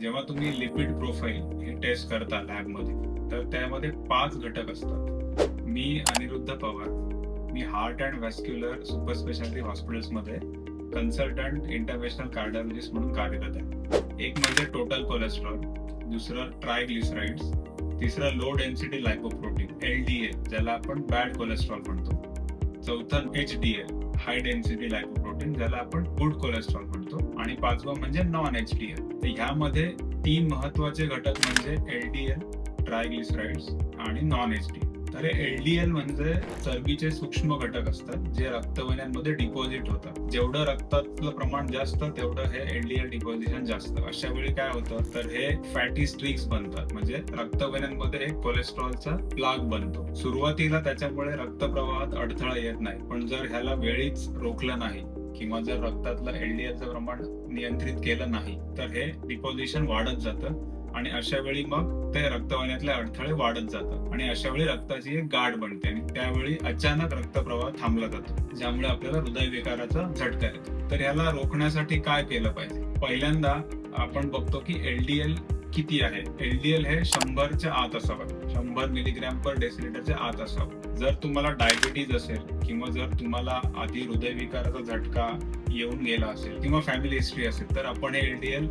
जेव्हा तुम्ही lipid profile हे टेस्ट करता लॅबमध्ये, तर त्यामध्ये 5 घटक असतात. मी अनिरुद्ध पवार, मी heart and vascular super speciality हॉस्पिटल्समध्ये कन्सल्टंट इंटरव्हेन्शनल कार्डिओलॉजिस्ट म्हणून कार्यरत आहे. एक म्हणजे टोटल कोलेस्ट्रॉल, दुसरं ट्रायग्लिसराइड्स, तिसरं लो डेन्सिटी लायपोप्रोटीन LDL ज्याला आपण बॅड कोलेस्ट्रॉल म्हणतो, चौथं HDL हाय डेन्सिटी लायपोप्रोटीन ज्याला आपण गुड कोलेस्ट्रॉल म्हणतो, आणि पाचवं म्हणजे नॉन HDL. तर ह्यामध्ये 3 महत्वाचे घटक म्हणजे LDL, ट्रायग्लिसराइड्स आणि नॉन HDL. तर हे LDL म्हणजे चरबीचे सूक्ष्म घटक असतात जे रक्तवाहिन्यांमध्ये डिपॉझिट होतात. जेवढं रक्तातलं प्रमाण जास्त तेवढं हे LDL डिपॉझिशन जास्त. अशा वेळी काय होतं, तर हे फॅटी स्ट्रीक्स बनतात, म्हणजे रक्तवाहिन्यांमध्ये एक कोलेस्ट्रॉलचा प्लाग बनतो. सुरुवातीला त्याच्यामुळे रक्तप्रवाहात अडथळा येत नाही, पण जर ह्याला वेळीच रोखलं नाही किंवा जर रक्तातलं LDLचं प्रमाण नियंत्रित केलं नाही तर हे डिपॉझिशन वाढत जातं, आणि अशा वेळी मग ते रक्तवाहिन्यातले अडथळे वाढत जातात, आणि अशा वेळी रक्ताची एक गाठ बनते आणि त्यावेळी अचानक रक्तप्रवाह थांबला जातो, ज्यामुळे आपल्याला हृदयविकाराचा झटका येतो. तर ह्याला रोखण्यासाठी काय केलं पाहिजे? पहिल्यांदा आपण बघतो की LDL किती आहे. LDL हे 100च्या आत असावं, 100 मिलीग्रॅम पर डेसिलिटरच्या आत असावं. जर तुम्हाला डायबिटीज असेल किंवा जर तुम्हाला आधी हृदयविकाराचा झटका येऊन गेला असेल किंवा फॅमिली हिस्ट्री असेल तर आपण हे LDL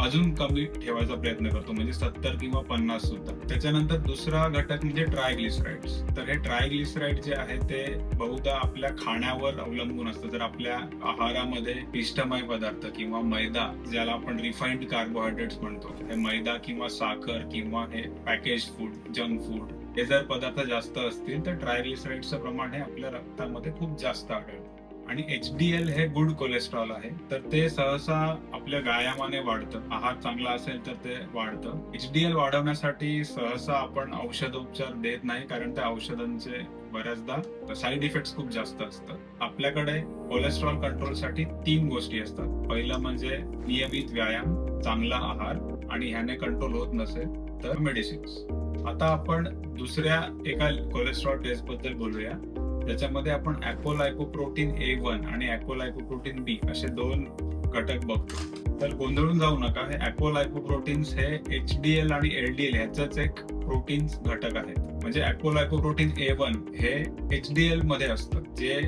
अजून कमी ठेवायचा प्रयत्न करतो, म्हणजे 70 किंवा 50 सुद्धा. त्याच्यानंतर दुसरा घटक म्हणजे ट्रायग्लिसराइड्स. तर हे ट्रायग्लिसराइड जे आहे ते बहुधा आपल्या खाण्यावर अवलंबून असतं. जर आपल्या आहारामध्ये पिष्टमय पदार्थ किंवा मैदा, ज्याला आपण रिफाइंड कार्बोहायड्रेट्स म्हणतो, हे मैदा किंवा साखर किंवा हे पॅकेज फूड, जंक फूड, हे जर पदार्थ जास्त असतील तर ट्रायग्लिसराइडचं प्रमाण हे आपल्या रक्तामध्ये खूप जास्त आढळतं. आणि HDL हे गुड कोलेस्ट्रॉल आहे, तर ते सहसा आपल्या व्यायामाने वाढतं. आहार चांगला असेल तर ते वाढतं. HDL वाढवण्यासाठी सहसा आपण औषधोपचार देत नाही, कारण त्या औषधांचे बऱ्याचदा साईड इफेक्ट्स खूप जास्त असतात. आपल्याकडे कोलेस्ट्रॉल कंट्रोलसाठी 3 गोष्टी असतात. पहिलं म्हणजे नियमित व्यायाम, चांगला आहार, आणि ह्याने कंट्रोल होत नसेल तर मेडिसिन्स. आता आपण दुसऱ्या एका कोलेस्ट्रॉल टेस्ट बद्दल बोलूया, त्याच्यामध्ये आपण ॲपोलायपोप्रोटीन A1 आणि ॲपोलायपोप्रोटीन B असे 2 घटक बघतो. तर गोंधळून जाऊ नका, हे ॲपोलायपोप्रोटीन्स हे HDL आणि LDL ह्याचाच एक प्रोटीन घटक आहे. म्हणजे ॲपोलायपोप्रोटीन A1 हे HDL मध्ये असतं, जे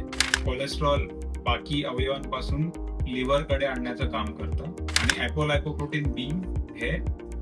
कोलेस्ट्रॉल बाकी अवयवांपासून लिव्हरकडे आणण्याचं काम करतं, आणि ॲपोलायपोप्रोटीन B हे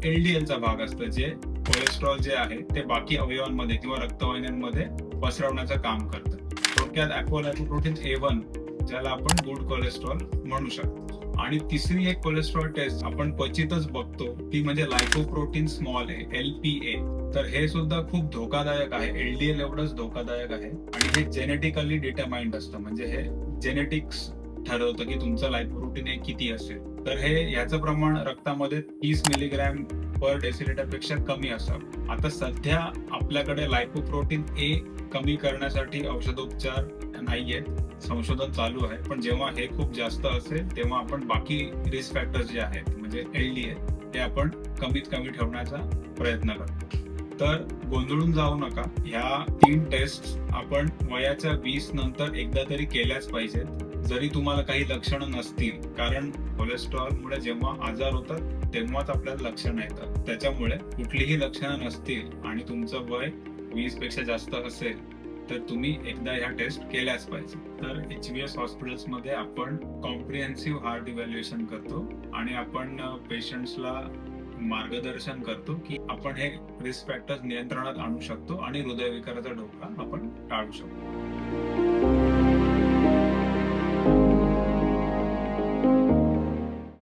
LDLचा भाग असतं, जे कोलेस्ट्रॉल जे आहे ते बाकी अवयवांमध्ये किंवा रक्तवाहिन्यांमध्ये पसरवण्याचं काम करतं. थोडक्यात ॲपोलायपोप्रोटीन A1 ज्याला आपण गुड कोलेस्ट्रॉल म्हणू शकतो. आणि तिसरी एक कोलेस्ट्रॉल टेस्ट आपण क्वचितच बघतो, ती म्हणजे लायपोप्रोटीन स्मॉल a LPA. तर हे सुद्धा खूप धोकादायक आहे, LDL एवढंच धोकादायक आहे, आणि हे जेनेटिकली डिटरमाइंड असतं, म्हणजे हे जेनेटिक्स ठरवतं की तुमचं लायपोप्रोटीन A किती असेल. तर हे ह्याचं प्रमाण रक्तामध्ये 30 मिलीग्रॅम पर डेसिलिटर पेक्षा कमी असावं. आता सध्या आपल्याकडे लायपोप्रोटीन A कमी करण्यासाठी औषधोपचार नाहीयेत, संशोधन चालू आहे, पण जेव्हा हे खूप जास्त असेल तेव्हा आपण बाकी रिस्क फॅक्टर्स जे आहेत म्हणजे LDL ते आपण कमीत कमी ठेवण्याचा प्रयत्न करतो. तर गोंधळून जाऊ नका, ह्या 3 टेस्ट आपण वयाच्या 20 नंतर एकदा तरी केल्याच पाहिजेत, जरी तुम्हाला काही लक्षणं नसतील, कारण कोलेस्ट्रॉलमुळे जेव्हा आजार होतात तेव्हाच आपल्याला लक्षणं येतात. त्याच्यामुळे कुठलीही लक्षणं नसतील आणि तुमचं वय 20 पेक्षा जास्त असेल तर तुम्ही एकदा ह्या टेस्ट केल्याच पाहिजे. तर HVS हॉस्पिटल्समध्ये आपण कॉम्प्रिहेन्सिव्ह हार्ट इव्हॅल्युएशन करतो, आणि आपण पेशंट्सला मार्गदर्शन करतो की आपण हे रिस्क फॅक्टर्स नियंत्रणात आणू शकतो आणि हृदयविकाराचा धोका आपण टाळू शकतो.